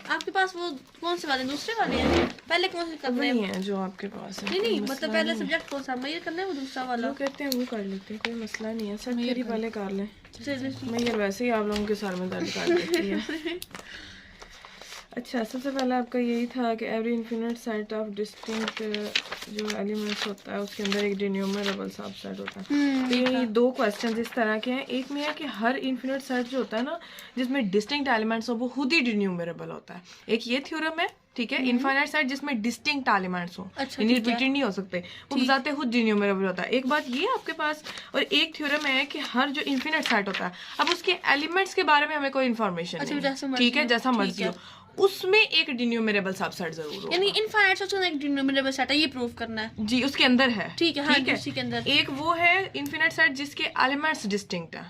आपके पास वो कौन से वाले, दूसरे वाले हैं? पहले कौन से करने हैं जो आपके पास है? नहीं मतलब पहले सब्जेक्ट कौन सा मैयर करना है, वो दूसरा वाला? वो कहते हैं वो कर लेते हैं, कोई मसला नहीं है। सर मेरी पहले कर लें। चलिए। मैयर वैसे ही आप लोगों के सर में दर्द कर देती है। अच्छा, सबसे पहले आपका यही था कि every infinite set of distinct जो एलिमेंट्स होता है उसके अंदर एक डिन्यूमरेबल सबसेट होता है। तो ये दो क्वेश्चन इस तरह के हैं। एक में है कि हर इन्फिनिट सेट जो होता है ना जिसमें डिस्टिंक्ट एलिमेंट्स हो वो खुद ही डिन्यूमरेबल होता है। एक ये थ्योरम है, ठीक है, इनफाइनाइट सेट जिसमें डिस्टिंक्ट एलिमेंट्स हो, यानी रिपीटेड नहीं हो सकते, वो बजाते खुद डिन्यूमरेबल होता है। एक बात ये है आपके पास। और एक थ्योरम है कि हर जो इन्फिनिट सेट होता है अब उसके एलिमेंट्स के बारे में हमें कोई इन्फॉर्मेशन नहीं, ठीक है, जैसा मर्जी हो, उसमें एक डिन्यूमरेबल सबसेट जरूर हो, यानी इनफाइनाइट सेट एक डिन्यूमरेबल सेट है, ये प्रूव करना है जी, उसके अंदर है, ठीक है, हाँ, उसी के अंदर। एक वो है इन्फिनिट सेट जिसके एलिमेंट्स डिस्टिंक्ट है,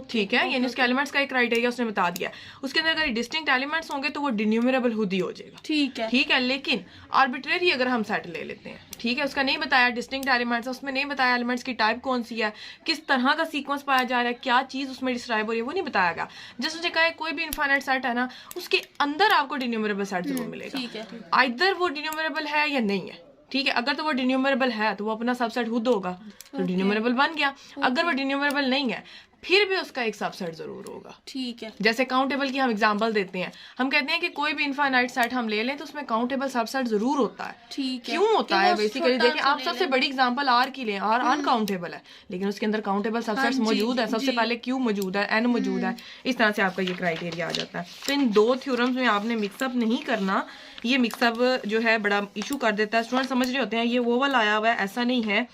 ठीक है, यानी उसके एलिमेंट्स का एक क्राइटेरिया उसने बता दिया, उसके अंदर अगर डिस्टिंक्ट एलिमेंट्स होंगे तो वो डिन्यूमरेबल खुद ही हो जाएगा, ठीक है, ठीक है। लेकिन आर्बिट्रेरी अगर हम सेट ले लेते हैं, ठीक है, उसका नहीं बताया डिस्टिंक्ट एलिमेंट्स, उसमें नहीं बताया एलिमेंट्स की टाइप कौन सी है, किस तरह का सीक्वेंस पाया जा रहा है, क्या चीज उसमें डिस्क्राइब हो रही है, वो नहीं बताया गया। जैसे उसने कहा कोई भी इनफाइनाइट सेट है ना उसके अंदर आपको डिन्यूमरेबल सेट जरूर मिलेगा, आइदर वो डिन्यूमरेबल है या नहीं है, ठीक है। अगर तो वो डिन्यूमरेबल है तो वो अपना सबसेट खुद होगा, तो डिन्यूमरेबल बन गया। अगर वो डिन्यूमरेबल नहीं है फिर भी उसका एक सबसेट जरूर होगा, ठीक है। जैसे काउंटेबल की हम एग्जांपल देते हैं, हम कहते हैं कि कोई भी इनफाइनाइट सेट हम ले लें तो उसमें काउंटेबल सबसेट जरूर होता है, ठीक है। क्यों होता है? बेसिकली देखिए, आप सबसे बड़ी एग्जांपल आर की लें, आर अनकाउंटेबल है लेकिन उसके अंदर काउंटेबल सबसेट्स मौजूद है। सबसे पहले क्यू मौजूद है, एन मौजूद है, इस तरह से आपका ये क्राइटेरिया आ जाता है। तो इन दो थ्योरम्स में आपने मिक्सअप नहीं करना, ये मिक्सअप जो है बड़ा इशू कर देता है। स्टूडेंट समझ रहे होते हैं ये वो वाला आया हुआ है, ऐसा नहीं है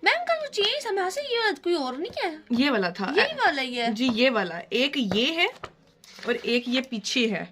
मैम का चेंज समझा से, ये कोई और नहीं है, ये वाला था, यही वाला ही है जी, ये वाला। एक ये है और एक ये पीछे है।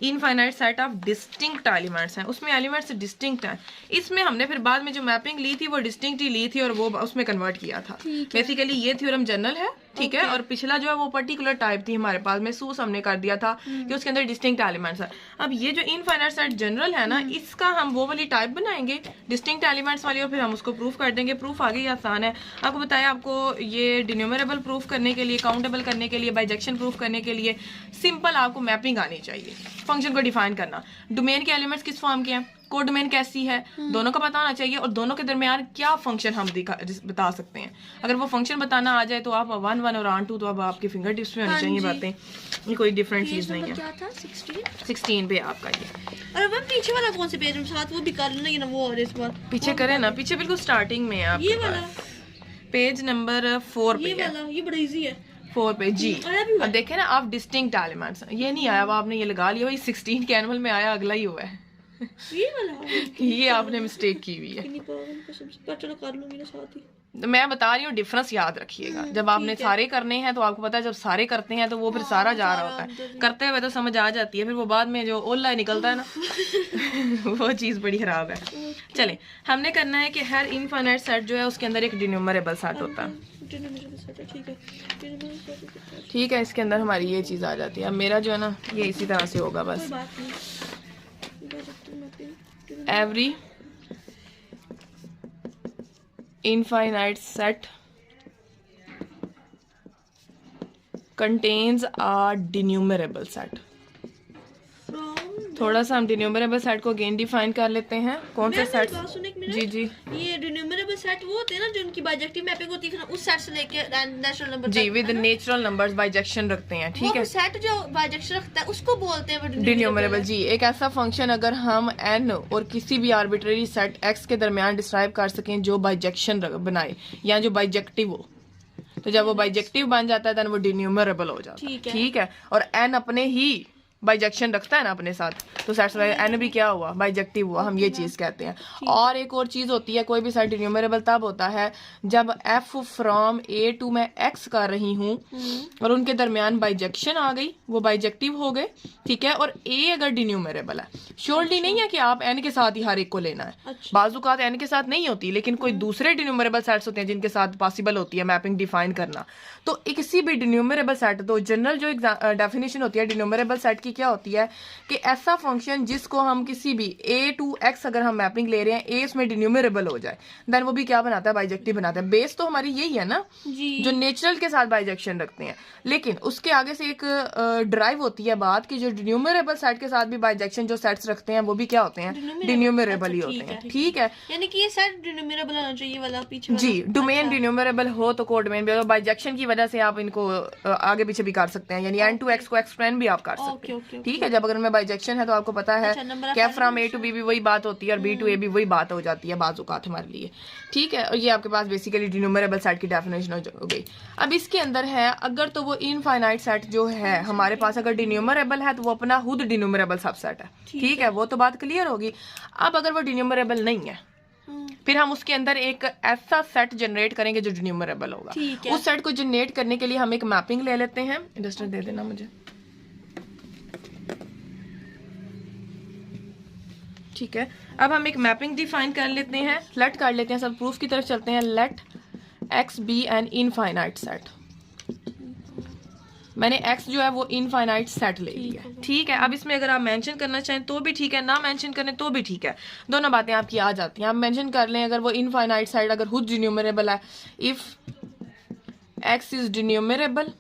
Infinite set of distinct elements हैं, उसमें एलिमेंट्स डिस्टिंक्ट हैं। इसमें हमने फिर बाद में जो मैपिंग ली थी वो डिस्टिंक्ट ही ली थी और वो उसमें कन्वर्ट किया था। बेसिकली ये थ्योरम जनरल है, ठीक है, और पिछला जो है वो पर्टिकुलर टाइप थी हमारे पास, महसूस हमने कर दिया था कि उसके अंदर डिस्टिंक्ट एलिमेंट्स है। अब ये जो इनफाइनाइट सेट जनरल है ना, इसका हम वो वाली टाइप बनाएंगे डिस्टिंक्ट एलिमेंट्स वाली और फिर हम उसको प्रूफ कर देंगे। प्रूफ आगे ही आसान है। आपको बताया, आपको ये डिन्यूमरेबल प्रूफ करने के लिए, काउंटेबल करने के लिए, बाइजेक्शन प्रूफ करने के लिए सिंपल आपको मैपिंग आनी चाहिए, फंक्शन को डिफाइन करना। डोमेन के एलिमेंट्स किस फॉर्म के हैं, कोडोमेन कैसी है, दोनों का पता होना चाहिए और दोनों के दरमियान क्या फंक्शन हम बता सकते हैं। अगर वो फंक्शन बताना आ जाए तो आप 1 1 और 2 तो अब आपके फिंगर टिप्स में होनी चाहिए बातें, ये कोई डिफरेंट चीज नहीं है। क्या था 16 पे आपका ये। अरे वो पीछे वाला कौन से पेज में साथ वो भी कर लेना ना, वो और इस बार पीछे करें ना, पीछे बिल्कुल स्टार्टिंग में है ये वाला पेज नंबर 4 पे है, ये बड़ा इजी है 4 पे जी। अब देखें ना आप, डिस्टिंक्ट एलिमेंट्स, ये नहीं आया, आपने ये लगा लिया, वही 16 के एनुअल में आया, अगला ही हुआ है। ये वाला ये आपने मिस्टेक की हुई है। चलो कर लूंगी ना साथ ही। तो मैं बता रही हूँ, डिफरेंस याद रखिएगा। जब आपने सारे करने हैं तो आपको पता है, जब सारे करते हैं तो वो फिर सारा जा रहा होता है, करते हुए तो समझ आ जाती है, फिर वो बाद में जो ओला निकलता है ना वो चीज बड़ी खराब है। चले, हमने करना है कि हर इनफाइनाइट सेट जो है उसके अंदर एक डिन्यूमरेबल सेट होता है, ठीक है। इसके अंदर हमारी ये चीज आ जाती है। अब मेरा जो है ना ये इसी तरह से होगा बस। Every infinite set contains a denumerable set। थोड़ा सा हम डिन्यूमरेबल सेट को अगेन डिफाइन कर लेते हैं। कौन से सेट? जी जी, ये डिन्यूमरेबल सेट वो होते हैं ना जो उनकी बाइजेक्टिव मैपिंग होती है, उस सेट से लेके नेचुरल नंबर जी, विद नेचुरल नंबर्स बाइजेक्शन रखते हैं, ठीक है। सेट जो बाइजेक्शन रखता है उसको बोलते हैं डिन्यूमरेबल जी। एक ऐसा फंक्शन अगर हम n और किसी भी आर्बिट्रेरी सेट x के दरमियान डिस्क्राइब कर सकें जो बाइजेक्शन बनाए या जो बाइजेक्टिव हो, तो जब वो बाइजेक्टिव बन जाता है तो वो डिन्यूमरेबल हो जाता है, ठीक है। और n अपने ही बाइजेक्शन रखता है ना अपने साथ, तो सेट एन भी क्या हुआ, बाइजेक्टिव हुआ, हम ये चीज कहते हैं। और एक और चीज होती है, कोई भी सेट डिन्यूमरेबल तब होता है जब f फ्रॉम a टू मैं x कर रही हूँ और उनके दरमियान बाइजेक्शन आ गई, वो बाइजेक्टिव हो गए, ठीक है। और a अगर डिन्यूमरेबल है, श्योरली नहीं है कि आप n के साथ ही हर एक को लेना है, बाजुकात n के साथ नहीं होती, लेकिन कोई दूसरे डिन्यूमरेबल सेट्स होते हैं जिनके साथ पॉसिबल होती है मैपिंग डिफाइन करना। तो किसी भी डिन्यूमरेबल सेट, तो जनरल जो डेफिनेशन होती है डिन्यूमरेबल सेट की क्या होती है कि ऐसा फंक्शन जिसको हम किसी भी a टू x अगर हम मैपिंग ले रहे हैं, a उसमें डिन्यूमरेबल हो जाए, देन वो भी क्या बनाता है, बाइजेक्टिव बनाता है। बेस तो हमारी यही है ना जी, जो नेचुरल के साथ बाइजेक्शन रखते हैं, लेकिन उसके आगे से एक ड्राइव होती है बात कि जो डिन्यूमरेबल सेट के साथ भी बाइजेक्शन जो सेट्स रखते हैं वो भी क्या होते हैं, डिन्यूमरेबल ही होते हैं। ठीक है, यानी कि ये सेट डिन्यूमरेबल होना चाहिए वाला पीछे वाला। जी, डोमेन डिन्यूमरेबल हो तो कोडोमेन भी हो, बाइजेक्शन की वजह से आप इनको आगे पीछे भी कर सकते हैं, यानी n टू x को एक्सपेंड भी आप कर सकते हैं। ठीक है, जब अगर में बाइजेक्शन है तो आपको पता है क्या फ्रॉम a टू b भी वही बात होती है और b टू a भी वही बात हो जाती है बाजुकात हमारे लिए। ठीक है, और ये आपके पास बेसिकली डिन्यूमरेबल सेट की डेफिनेशन हो गई। अब इसके अंदर है अगर तो वो इनफाइनाइट सेट जो है हमारे पास अगर डिन्यूमरेबल है तो वो अपना खुद डिन्यूमरेबल सबसेट है। ठीक है, वो तो बात क्लियर होगी। अब अगर वो डिन्यूमरेबल नहीं है फिर हम उसके अंदर एक ऐसा सेट जनरेट करेंगे जो डिन्यूमरेबल होगा। उस सेट को जनरेट करने के लिए हम एक मैपिंग ले लेते हैं। इंडस्ट्री दे देना मुझे। ठीक है, अब हम एक मैपिंग डिफाइन कर लेते हैं, लेट कर लेते हैं, सब प्रूफ की तरफ चलते हैं। Let x be an infinite set. मैंने x जो है वो इनफाइनाइट सेट ले लिया। ठीक है, अब इसमें अगर आप मेंशन करना चाहें तो भी ठीक है, ना मेंशन करें तो भी ठीक है, दोनों बातें आपकी आ जाती हैं। आप मेंशन कर लें अगर वो इनफाइनाइट सेट अगर खुद डिन्यूमरेबल है, इफ x इज डिन्यूमरेबल।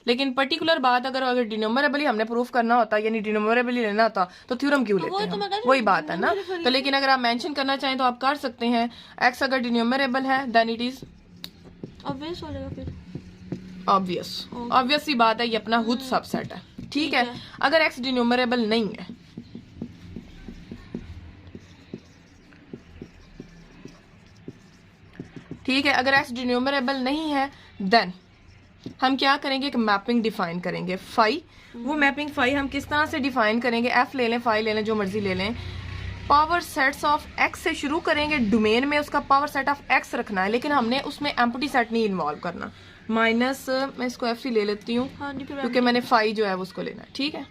लेकिन पर्टिकुलर बात अगर डिन्यूमरेबल ही हमने प्रूफ करना होता, यानी डिन्यूमरेबल ही लेना होता तो थ्योरम क्यों लेते हैं, वही बात है ना। तो लेकिन अगर आप मेंशन करना चाहें तो आप कर सकते हैं। x अगर डिन्यूमरेबल है देन इट इज ऑब्वियस हो जाएगा, फिर ऑब्वियस सी बात है, ये अपना खुद सबसेट है। ठीक है, अगर x डिन्यूमरेबल नहीं है ठीक है, अगर x डिन्यूमरेबल नहीं है देन हम क्या करेंगे, एक मैपिंग डिफाइन करेंगे फाई। वो मैपिंग फाई हम किस तरह से डिफाइन करेंगे, f ले लें, फाई ले लें, जो मर्जी ले लें। पावर सेट्स ऑफ x से शुरू करेंगे, डोमेन में उसका पावर सेट ऑफ x रखना है, लेकिन हमने उसमें एम्प्टी सेट नहीं इन्वॉल्व करना। माइनस मैं इसको f ही ले लेती हूँ क्योंकि मैंने फाई जो है उसको लेना है। ठीक है,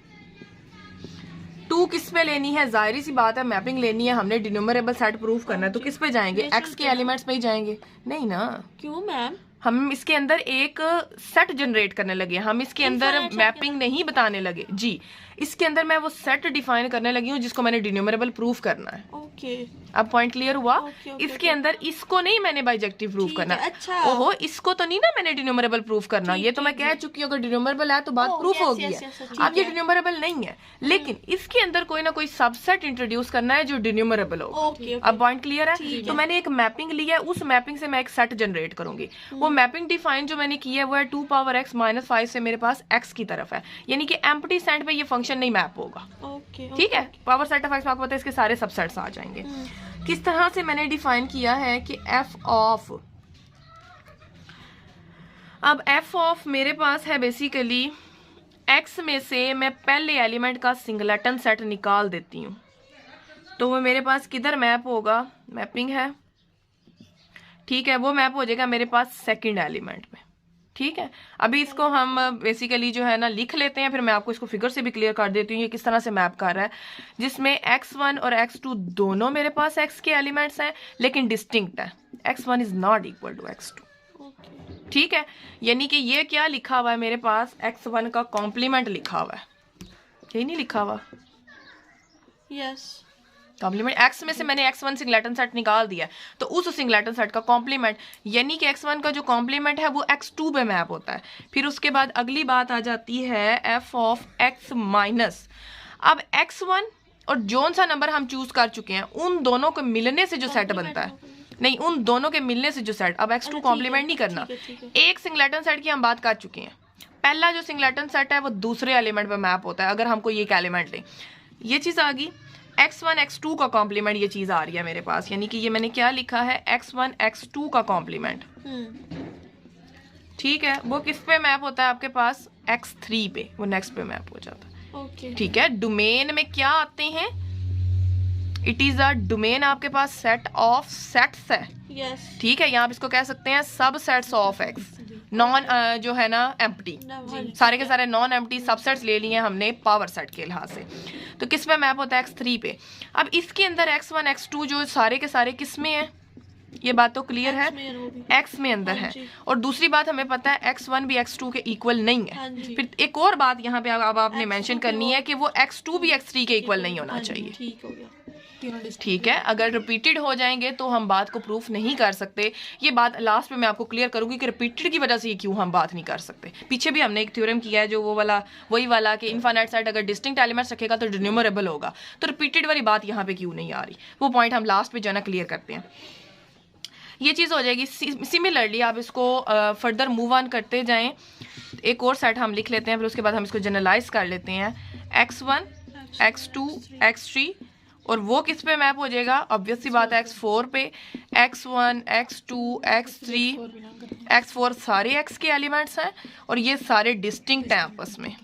2 किस पे लेनी है, जाहिर सी बात है मैपिंग लेनी है, हमने डिन्यूमरेबल सेट प्रूफ करना है तो किस पे जाएंगे, x के एलिमेंट्स पे ही जाएंगे। नहीं ना, क्यों मैम, हम इसके अंदर एक सेट जनरेट करने लगे, हम इसके अंदर मैपिंग नहीं बताने लगे जी। इसके अंदर मैं वो सेट डिफाइन करने लगी हूँ जिसको मैंने डिन्यूमरेबल प्रूफ करना है। ओके, अब पॉइंट क्लियर हुआ। इसके अंदर इसको नहीं मैंने बाइजेक्टिव प्रूफ करना। अच्छा, ओहो, इसको तो नहीं ना मैंने डिन्यूमरेबल प्रूफ करना, ये तो मैं कह चुकी हूँ अगर डिन्यूमरेबल है तो बात प्रूफ होगी है। अब ये डिन्यूमरेबल नहीं है, लेकिन इसके अंदर कोई ना कोई सबसेट इंट्रोड्यूस करना है जो डिन्यूमरेबल हो। अब पॉइंट क्लियर है। तो मैंने एक मैपिंग लिया है, उस मैपिंग से मैं एक सेट जनरेट करूंगी। वो मैपिंग डिफाइन जो मैंने किया है वो है 2 पावर x माइनस 5 से मेरे पास x की तरफ है, यानी कि एम्प्टी सेट पे ये फंक्शन नहीं मैप होगा। ठीक है, पावर सेट ऑफ x में आपको पता है इसके सारे सबसेट्स आ जाएंगे। किस तरह से मैंने डिफाइन किया है कि f ऑफ, अब f ऑफ मेरे पास है बेसिकली x में से मैं पहले एलिमेंट का सिंगलेटन सेट निकाल देती हूँ तो वो मेरे पास किधर मैप होगा, मैपिंग है। ठीक है, वो मैप हो जाएगा मेरे पास सेकंड एलिमेंट में। ठीक है, अभी इसको हम बेसिकली जो है ना लिख लेते हैं, फिर मैं आपको इसको फिगर से भी क्लियर कर देती हूँ ये किस तरह से मैप कर रहा है, जिसमें x1 और x2 दोनों मेरे पास x के एलिमेंट्स हैं लेकिन डिस्टिंक्ट है। x1 is not equal to x2। ठीक है, यानी कि ये क्या लिखा हुआ है मेरे पास, x1 का कॉम्प्लीमेंट लिखा हुआ है, यही नहीं लिखा हुआ, यस कॉम्प्लीमेंट। x में से मैंने x1 सिंगलेटन सेट निकाल दिया तो उस सिंगलेटन सेट का कॉम्प्लीमेंट यानी कि x1 का जो कॉम्प्लीमेंट है वो x2 पे मैप होता है। फिर उसके बाद अगली बात आ जाती है f ऑफ x माइनस। अब x1 और जोन सा नंबर हम चूज कर चुके हैं, उन दोनों को मिलने से जो सेट बनता है, नहीं उन दोनों के मिलने से जो सेट, अब x2 कॉम्प्लीमेंट नहीं करना, एक सिंगलेटन सेट की हम बात कर चुके हैं। पहला जो सिंगलेटन सेट है वो दूसरे एलिमेंट पे मैप होता है अगर हम कोई एक एलिमेंट लें, ये चीज आ गई। x1 x2 का कॉम्प्लीमेंट ये चीज आ रही है मेरे पास, यानी कि ये मैंने क्या लिखा है, x1 x2 का कॉम्प्लीमेंट। ठीक है, वो किस पे मैप होता है आपके पास, x3 पे, वो नेक्स्ट पे मैप हो जाता है। ठीक है, डोमेन में क्या आते हैं, इट इज अ डोमेन आपके पास सेट ऑफ सेट्स है। ठीक है, यहाँ आप इसको कह सकते हैं सब सेट्स ऑफ x, नॉन जो है ना एम्प्टी, सारे के सारे नॉन एम्प्टी सबसेट्स ले लिए हमने पावर सेट के लिहाज से। तो किस पे मैप होता है, x3 पे। अब इसके अंदर x1 x2 जो सारे के सारे किस में है, ये बात तो क्लियर है, में वो भी। x में अंदर हाँ है। जी। और दूसरी बात हमें पता है x1 भी x2 के इक्वल नहीं हाँ है। जी। फिर एक और बात यहाँ पे अब आपने X2 मेंशन के करनी है कि वो x2 भी x3 के इक्वल नहीं होना हाँ जी, चाहिए। ठीक हो गया, तीनों डिस्टिंक्ट। ठीक है, अगर रिपीटेड हो जाएंगे तो हम बात को प्रूफ नहीं कर सकते। ये बात लास्ट में मैं आपको क्लियर करूंगी कि रिपीटेड की वजह से ये क्यों हम बात नहीं कर सकते। पीछे भी हमने एक थ्योरम किया है जो वो वाला वही वाला कि इनफाइनाइट सेट अगर डिस्टिंक्ट एलिमेंट्स रखेगा तो डिन्यूमरेबल होगा, तो रिपीटेड वाली बात यहाँ पे क्यों नहीं आ रही, वो पॉइंट हम लास्ट पे जो है ना क्लियर करते हैं। ये चीज़ हो जाएगी। सिमिलरली आप इसको फर्दर मूव ऑन करते जाएं। एक और सेट हम लिख लेते हैं, फिर उसके बाद हम इसको जनरलाइज कर लेते हैं। x1, x2, x3 और वो किस पे मैप हो जाएगा? ऑब्वियस सी बात है x4 पे। x1, x2, x3, x4 सारे x के एलिमेंट्स हैं और ये सारे डिस्टिंक्ट हैं आपस में।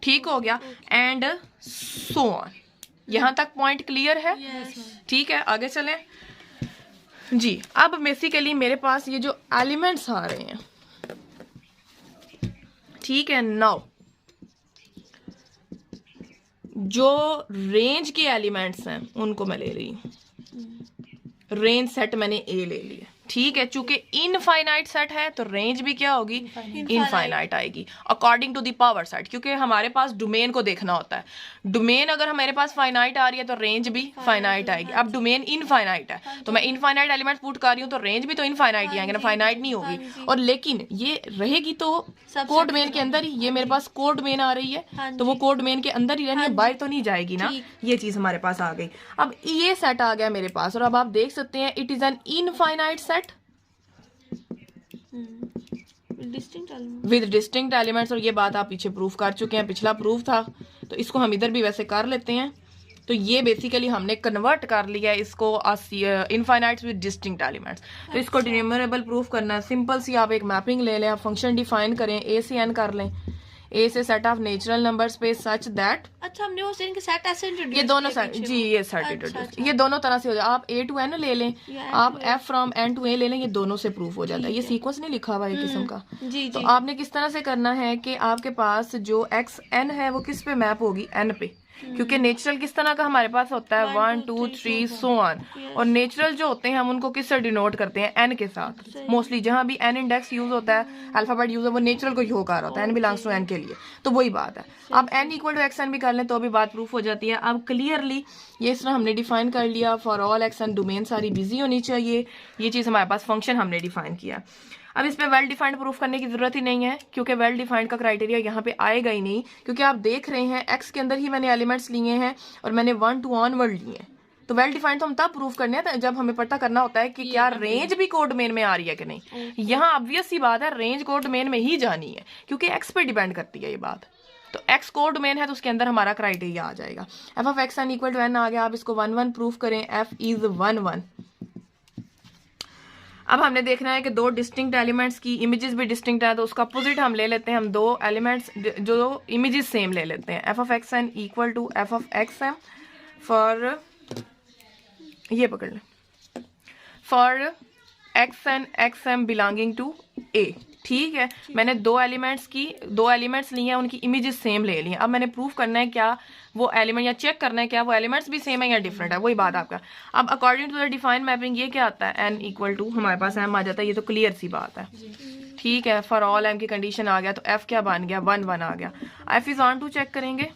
ठीक हो गया, एंड सो ऑन। यहां तक पॉइंट क्लियर है? ठीक है, आगे चलें जी। अब बेसिकली मेरे पास ये जो एलिमेंट्स आ रहे हैं, ठीक है, नाउ जो रेंज के एलिमेंट्स हैं उनको मैं ले रही हूं। रेंज सेट मैंने ए ले लिया, ठीक है। चूंकि इनफाइनाइट सेट है तो रेंज भी क्या होगी? इनफाइनाइट आएगी according to the power set, क्योंकि हमारे पास डोमेन को देखना होता है। डोमेन अगर हमारे पास फाइनाइट आ रही है तो रेंज भी फाइनाइट आएगी। अब डोमेन इनफाइनाइट है तो मैं इनफाइनाइट एलिमेंट पुट कर रही हूँ तो रेंज भी तो इनफाइनाइट ही आएंगे ना, फाइनाइट नहीं होगी। और लेकिन ये रहेगी तो कोड डोमेन के अंदर ही। ये मेरे पास कोड डोमेन आ रही है तो वो कोड डोमेन के अंदर ही रहनी है, बाहर तो नहीं जाएगी ना। ये चीज हमारे पास आ गई। अब ये सेट आ गया मेरे पास और अब आप देख सकते हैं it is an infinite set with distinct elements. और ये बात आप पीछे प्रूफ कर चुके हैं, पिछला प्रूफ था, तो इसको हम इधर भी वैसे कर लेते हैं। तो ये बेसिकली हमने कन्वर्ट कर लिया है इसको इनफाइनाइट्स विद डिस्टिंक्ट एलिमेंट्स। तो इसको डिन्यूमरेबल प्रूफ करना है। सिंपल सी आप एक मैपिंग ले लें, आप फंक्शन डिफाइन करें, ए से एन कर लें। ए से set of natural number space such that. अच्छा, हमने वो इनके सेट ऐसे इंट्रोड्यूस ये दोनों सेट जी, ये सेट इंट्रोड्यूस ये दोनों तरह से हो जाए। आप ए टू एन ले लें, आप एफ फ्रॉम एन टू ए ले लें, ये दोनों से प्रूफ हो जाता है। ये सीक्वेंस नहीं लिखा हुआ है किस्म का। तो आपने किस तरह से करना है कि आपके पास जो एक्स एन है वो किस पे मैप होगी? एन पे, क्योंकि नेचुरल किस तरह का हमारे पास होता है? 1 2 3 सो ऑन। और नेचुरल जो होते हैं हम उनको किससे डिनोट करते हैं? एन के साथ। मोस्टली जहां भी एन इंडेक्स यूज होता है, अल्फाबेट यूज है, वो नेचुरल को ही होकर होता है। एन बिलोंग्स टू एन के लिए, तो वही बात है। आप n equal to x n भी कर लें तो भी बात प्रूफ हो जाती है। अब क्लियरली ये इस तरह हमने डिफाइन कर लिया। For all x in domain सारी बिजी होनी चाहिए। ये चीज हमारे पास फंक्शन हमने डिफाइन किया। अब इस पे वेल डिफाइंड प्रूफ करने की जरूरत ही नहीं है, क्योंकि वेल डिफाइंड का क्राइटेरिया यहाँ पे आएगा ही नहीं। क्योंकि आप देख रहे हैं एक्स के अंदर ही मैंने एलिमेंट्स लिए हैं और मैंने 1 to ऑनवर्ड लिए हैं। तो वेल डिफाइंड तो हम तब प्रूफ करने हैं जब हमें पता करना होता है कि क्या रेंज भी कोड डोमेन में आ रही है कि नहीं। यहाँ ऑब्वियस सी बात है, रेंज कोड डोमेन में ही जानी है क्योंकि एक्स पे डिपेंड करती है ये बात। तो एक्स कोड डोमेन है तो उसके अंदर हमारा क्राइटेरिया आ जाएगा। F of x n equal to n आ गया। आप इसको 1 1 प्रूफ करें। F is 1 1। अब हमने देखना है कि दो डिस्टिंक्ट एलिमेंट्स की इमेजेस भी डिस्टिंक्ट है, तो उसका अपोजिट हम ले लेते हैं। हम दो एलिमेंट्स जो इमेजेस सेम ले लेते हैं। F of x n equal to f of x m for, ये पकड़ लें, for x n x m belonging to A. ठीक है, मैंने दो एलिमेंट्स लिए हैं, उनकी इमेजेस सेम ले ली हैं। अब मैंने प्रूफ करना है क्या वो एलिमेंट, या चेक करना है क्या वो एलिमेंट्स भी सेम है या डिफरेंट है, वही बात आपका। अब according to the define mapping ये क्या आता है? एन इक्वल टू, हमारे पास एम आ जाता है। ये तो क्लियर सी बात है। ठीक है, फॉर ऑल एम की कंडीशन आ गया तो एफ क्या बन गया? 1 1 आ गया। F is onto check करेंगे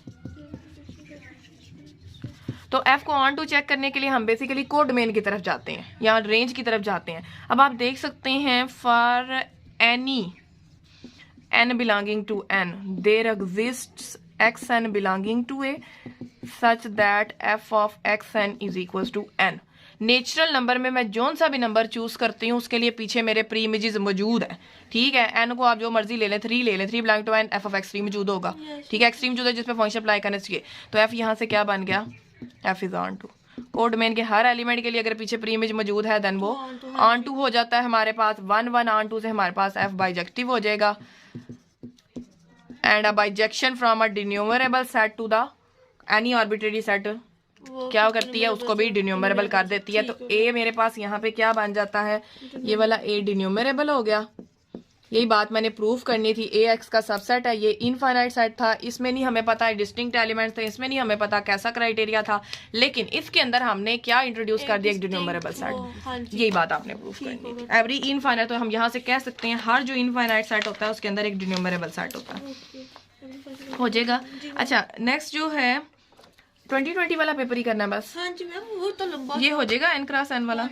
तो एफ को ऑन टू चेक करने के लिए हम बेसिकली कोड डोमेन की तरफ जाते हैं या रेंज की तरफ जाते हैं। अब आप देख सकते हैं for any n belonging to n there exists xn belonging to a such that f of xn is equals to n। Natural number में मैं जोन सा भी नंबर चूज करती हूँ उसके लिए पीछे मेरे प्री इमेजेस मौजूद है। ठीक है, n को आप जो मर्जी ले लें, 3 ले लें, 3 belong to n, f of x3 मौजूद होगा। ठीक है, x3 मौजूद है जिसपे फंक्शन अप्लाई करना चाहिए। तो f यहाँ से क्या बन गया? f is onto. Codomain के हर एलिमेंट के लिए अगर पीछे प्री इमेज मौजूद है देन वो ऑन टू हो जाता है हमारे पास। 1 1 ऑन टू से हमारे पास f बाइजेक्टिव हो जाएगा। And a bijection from a denumerable set to the any arbitrary set क्या करती है? उसको भी डिन्यूमरेबल कर देती है। तो a मेरे पास यहाँ पे क्या बन जाता है? ये वाला a डिन्यूमरेबल हो गया। यही बात मैंने प्रूव करनी थी। ए एक्स का सबसेट है, ये इनफाइनाइट सेट था, इसमें नहीं हमें पता है डिस्टिंक्ट एलिमेंट्स थे, इसमें नहीं हमें पता कैसा क्राइटेरिया था, लेकिन इसके अंदर हमने क्या इंट्रोड्यूस कर दिया, एक डिन्यूमरेबल सेट। यही बात आपने प्रूव करनी थी। एवरी इनफाइनाइट, तो हम यहाँ से कह सकते हैं हर जो इनफाइनाइट सेट होता है उसके अंदर एक डिन्यूमरेबल सेट होता है। हो जाएगा। अच्छा, नेक्स्ट जो है 2020 वाला पेपर ही करना है बस। हाँ जी मैम, वो तो लंबा ये हो जाएगा n क्रॉस n वाला।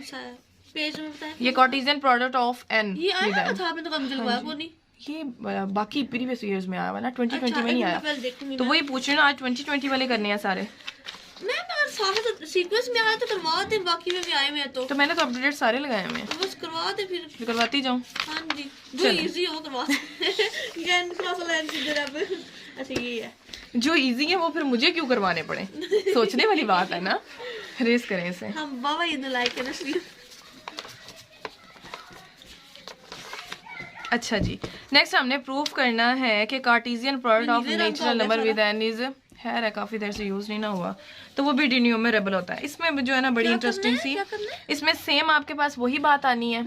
पेज में बताएं। ये कार्टेशियन प्रोडक्ट ऑफ n, ये आया था, आपने तो कम दिलवाया वो नहीं। ये बाकी प्रीवियस ईयर्स में आया हुआ ना, 2020 में नहीं आया। तो वही पूछ रहे ना, आज 2020 वाले करने हैं सारे। मैम अगर सारे तो सीक्वेंस में आया तो करवा दे, बाकी में भी आए हुए हैं तो मैंने तो अपडेट सारे लगाए हुए हैं, तो बस करवा दे फिर करवाती जाऊँ। हाँ जी, जो इजी हो करवा दे। ज्ञान क्लास लाइन की जगह पे अच्छा ये है जो इजी है वो फिर मुझे क्यों करवाने पड़े, सोचने वाली बात है ना। रेस करें इसे हम बाबा ये लाइक है ना। अच्छा जी, नेक्स्ट हमने प्रूफ करना है कि Cartesian product of natural number with n is है काफी देर से यूज नहीं ना हुआ, तो वो भी डिन्यूमरेबल होता है। इसमें जो है ना बड़ी इंटरेस्टिंग सी, इसमें सेम आपके पास वही बात आनी है,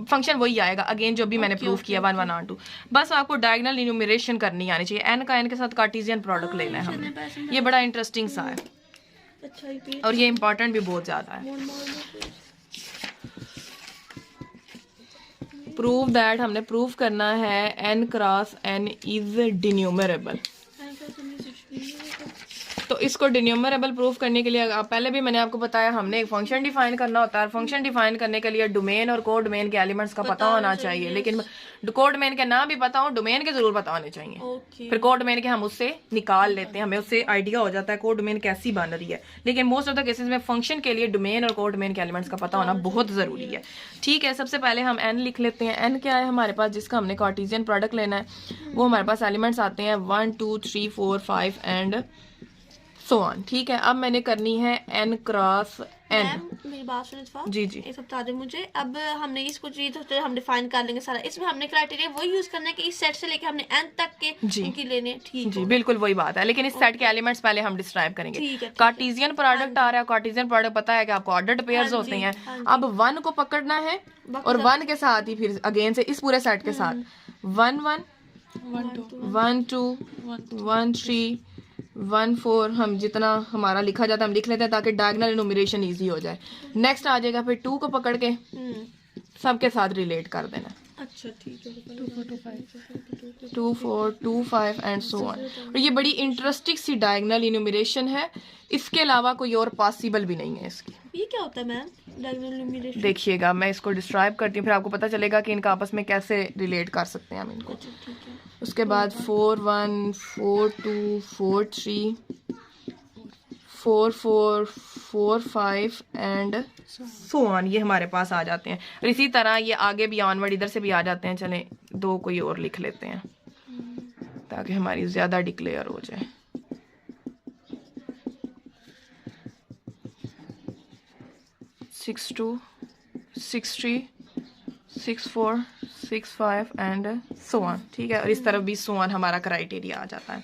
फंक्शन वही आएगा अगेन जो भी मैंने प्रूफ किया 1 1 और 2। बस आपको डायगोनल इन्यूमरेशन करनी आनी चाहिए, n का n के साथ कार्टेशियन प्रोडक्ट लेना है हमने। ये बड़ा इंटरेस्टिंग सा है और ये इंपॉर्टेंट भी बहुत ज्यादा है। प्रूव दैट, हमने प्रूव करना है n क्रॉस n इज डिन्यूमरेबल। तो इसको डिन्यूमरेबल प्रूफ करने के लिए पहले भी मैंने आपको बताया हमने एक फंक्शन डिफाइन करना होता है। फंक्शन डिफाइन करने के लिए डोमेन और कोड डोमेन के एलिमेंट्स का पता होना चाहिए, लेकिन कोड डोमेन के नाम भी पता हो, डोमेन के जरूर पता होने चाहिए। फिर कोड डोमेन के हम उससे निकाल लेते हैं, हमें उससे आइडिया हो जाता है कोड डोमेन कैसी बन रही है। लेकिन मोस्ट ऑफ द केसेस में फंक्शन के लिए डोमेन और कोड डोमेन के एलिमेंट्स का पता होना बहुत जरूरी है। ठीक है, सबसे पहले हम n लिख लेते हैं। n क्या है हमारे पास, जिसका हमने कार्टेशियन प्रोडक्ट लेना है, वो हमारे पास एलिमेंट्स आते हैं 1 2 3 4 5 एंड सो ऑन। ठीक है, अब मैंने करनी है n क्रॉस n। मेरी बात सुनो जी जी, ये सब बता दे मुझे। अब हमने इसको चीज हम डिफाइन कर लेंगे सारा, इसमें हमने क्राइटेरिया वो यूज करना है कि इस सेट से लेके हमने n तक के उनकी लेने। ठीक जी, बिल्कुल वही बात है, लेकिन इस सेट के एलिमेंट्स पहले हम डिस्क्राइब करेंगे। कार्टेशियन प्रोडक्ट आ रहा है, कार्टेशियन प्रोडक्ट पता है कि आपको ऑर्डर्ड पेयर्स होते हैं। अब 1 को पकड़ना है और 1 के साथ ही फिर अगेन से इस पूरे सेट के साथ 1 1 1 2 1 3 1 4, हम जितना हमारा लिखा जाता है हम लिख लेते हैं ताकि डायगोनल इन्यूमरेशन इजी हो जाए। नेक्स्ट आ जाएगा फिर 2 को पकड़ के सबके साथ रिलेट कर देना। अच्छा ठीक है, 2 4 2 5 एंड सो ऑन। और ये बड़ी इंटरेस्टिंग सी डायगोनल इन्यूमरेशन है, इसके अलावा कोई और पॉसिबल भी नहीं है इसकी। ये क्या होता है मैम डायगोनल इन्यूमरेशन? देखिएगा, मैं इसको डिस्क्राइब करती हूँ, फिर आपको पता चलेगा कि इनका आपस में कैसे रिलेट कर सकते हैं हम इनको। उसके बाद 4 1 4 2 4 3 4 4 4 5 एंड सो ऑन, ये हमारे पास आ जाते हैं। और इसी तरह ये आगे भी ऑनवर्ड इधर से भी आ जाते हैं। चलें 2 कोई और लिख लेते हैं ताकि हमारी ज्यादा डिक्लेयर हो जाए। 6 2 6 3 6 4 6 5 एंड सो ऑन। ठीक है, और इस तरफ भी सो ऑन हमारा क्राइटेरिया आ जाता है।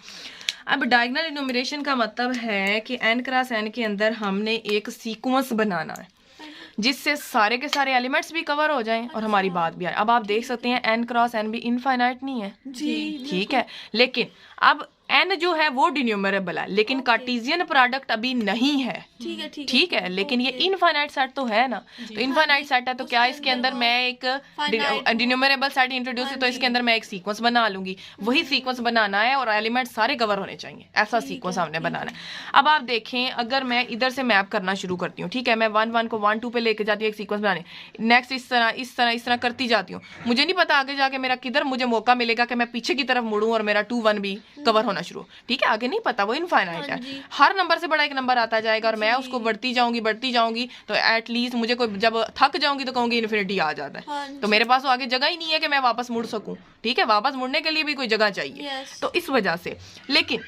अब डायगोनल इन्यूमरेशन का मतलब है कि n क्रॉस n के अंदर हमने एक सीक्वेंस बनाना है जिससे सारे के सारे एलिमेंट्स भी कवर हो जाएं और हमारी बात भी आए। अब आप देख सकते हैं n क्रॉस n भी इनफाइनाइट नहीं है जी, ठीक है, लेकिन अब n जो है वो डिन्यूमरेबल है, लेकिन कार्टेशियन प्रोडक्ट अभी नहीं है। ठीक है, लेकिन ये इनफाइनाइट सेट तो है ना, तो इनफाइनाइट सेट है तो क्या इसके अंदर मैं एक डिन्यूमरेबल सेट इंट्रोड्यूस है तो इसके अंदर मैं एक सीक्वेंस बना लूंगी। वही सीक्वेंस बनाना है और एलिमेंट सारे कवर होने चाहिए, ऐसा सीक्वेंस हमने बनाना है। अब आप देखें, अगर मैं इधर से मैप करना शुरू करती हूँ, ठीक है, मैं 1 1 को 1 2 पे लेके जाती हूँ एक सीक्वेंस बनाने, नेक्स्ट इस तरह करती जाती हूँ। मुझे नहीं पता आगे जाके मेरा किधर मुझे मौका मिलेगा कि मैं पीछे की तरफ मुड़ूं और मेरा 2 1 भी कवर होना शुरू। ठीक है, आगे नहीं पता, वो इनफाइनाइट है, हर नंबर से बड़ा एक नंबर आता जाएगा और मैं उसको बढ़ती जाऊंगी तो एटलीस्ट मुझे कोई जब थक जाऊंगी तो कहूंगी इन्फिनिटी आ जाता है, तो मेरे पास तो आगे जगह ही नहीं है कि मैं वापस मुड़ सकूं। ठीक है, वापस मुड़ने के लिए भी कोई जगह चाहिए, तो इस वजह से। लेकिन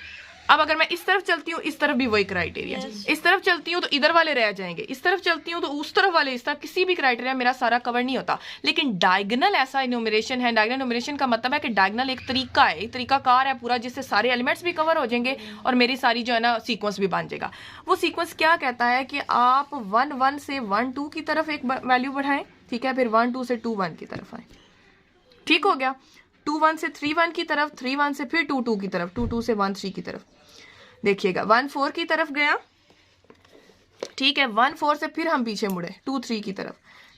अब अगर मैं इस तरफ चलती हूँ, इस तरफ भी वही क्राइटेरिया, इस तरफ चलती हूँ तो इधर वाले रह जाएंगे, इस तरफ चलती हूँ तो उस तरफ वाले, इस तरह किसी भी क्राइटेरिया मेरा सारा कवर नहीं होता। लेकिन डायगोनल ऐसा इन्यूमरेशन है, डायगोनल इन्यूमरेशन का मतलब है कि डायगोनल एक तरीका है, एक तरीकाकार है पूरा, जिससे सारे एलिमेंट्स भी कवर हो जाएंगे और मेरी सारी जो है ना सीक्वेंस भी बन जाएगा। वो सीक्वेंस क्या कहता है कि आप 1 1 से 1 2 की तरफ एक वैल्यू बढ़ाएं, ठीक है, फिर 1 2 से 2 1 की तरफ आए। ठीक हो गया, 2 1 से 3 1 की तरफ, 3 1 से फिर 2 2 की तरफ, 2 2 से 1 3 की तरफ। देखिएगा 1 4 की तरफ गया, ठीक है। 1 4 से फिर हम पीछे मुड़े 2 3 की तरफ,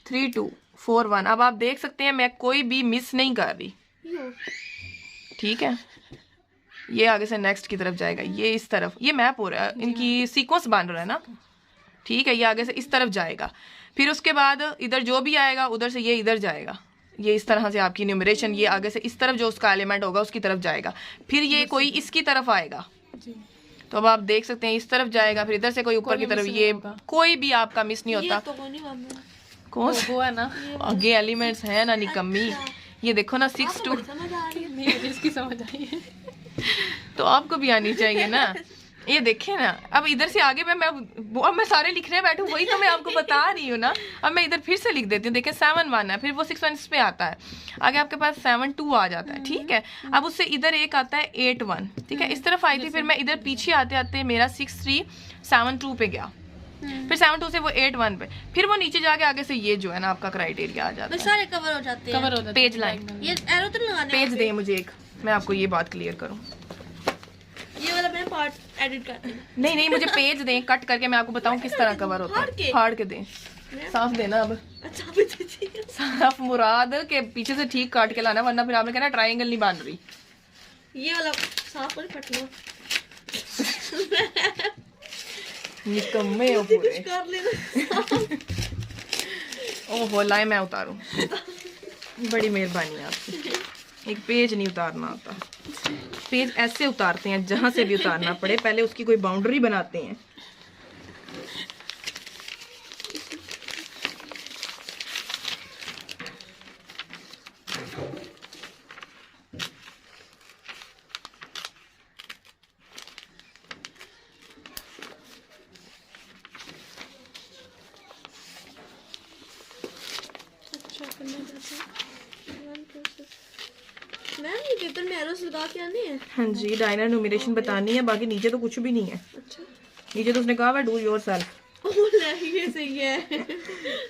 3 2 4 1। अब आप देख सकते हैं मैं कोई भी मिस नहीं कर रही, ठीक है। ये आगे से नेक्स्ट की तरफ जाएगा, ये इस तरफ, ये मैप हो रहा है, इनकी सीक्वेंस बन रहा है ना, ठीक है। ये आगे से इस तरफ जाएगा, फिर उसके बाद इधर जो भी आएगा उधर से ये इधर जाएगा, ये इस तरह से आपकी न्यूमरेशन, ये आगे से इस तरफ जो उसका एलिमेंट होगा उसकी तरफ जाएगा, फिर ये कोई इसकी तरफ आएगा, तो अब आप देख सकते हैं इस तरफ जाएगा, फिर इधर से कोई ऊपर की तरफ, ये कोई भी आपका मिस नहीं होता। कौन वो है ना, आगे एलिमेंट्स है ना निकम्मी, ये देखो ना 6 2, इसकी समझ आई है तो आपको भी आनी चाहिए ना। ये देखे ना, अब इधर से आगे मैं सारे लिखने बैठू, वही तो मैं आपको बता रही हूँ ना। अब मैं इधर फिर से लिख देती हूँ, देखें 7 1 है, फिर वो 6 1 इस पे आता है, आगे आपके पास 7 2 आ जाता है, ठीक है। अब उससे इधर एक आता है 8 1, ठीक है, इस तरफ आई थी, फिर मैं इधर पीछे आते आते मेरा 6 3 7 2 पे गया, फिर 7 2 से वो 8 1 पे, फिर वो नीचे जाके आगे से ये जो है ना आपका क्राइटेरिया आ जाता है, सारे कवर हो जाते हैं। पेज लाइन, ये एरो तो लगाना है, पेज दे मुझे एक, मैं आपको ये बात क्लियर करूँ। ये वाला मैं पार्ट एडिट करती हूँ। नहीं मुझे पेज दें कट करके, मैं आपको बताऊं किस तरह कवर होता है, फाड़ के दें, साफ देना। अब अच्छा साफ मुराद के पीछे से ठीक काट के लाना, वरना फिर आपने कहना ट्रायंगल नहीं बन रही। ये वाला साफ और कट लो, निकम्मे हो पूरे, कर लेना। ओहो लाए मैं उतारूं, बड़ी मेहरबानी है आपकी। एक पेज नहीं उतारना आता, पेज ऐसे उतारते हैं जहां से भी उतारना पड़े, पहले उसकी कोई बाउंड्री बनाते हैं। हाँ जी, डायनर न्यूमरेशन बतानी है, बाकी नीचे तो कुछ भी नहीं है। अच्छा। नीचे तो उसने कहा है डू योरसेल्फ। ये सही है।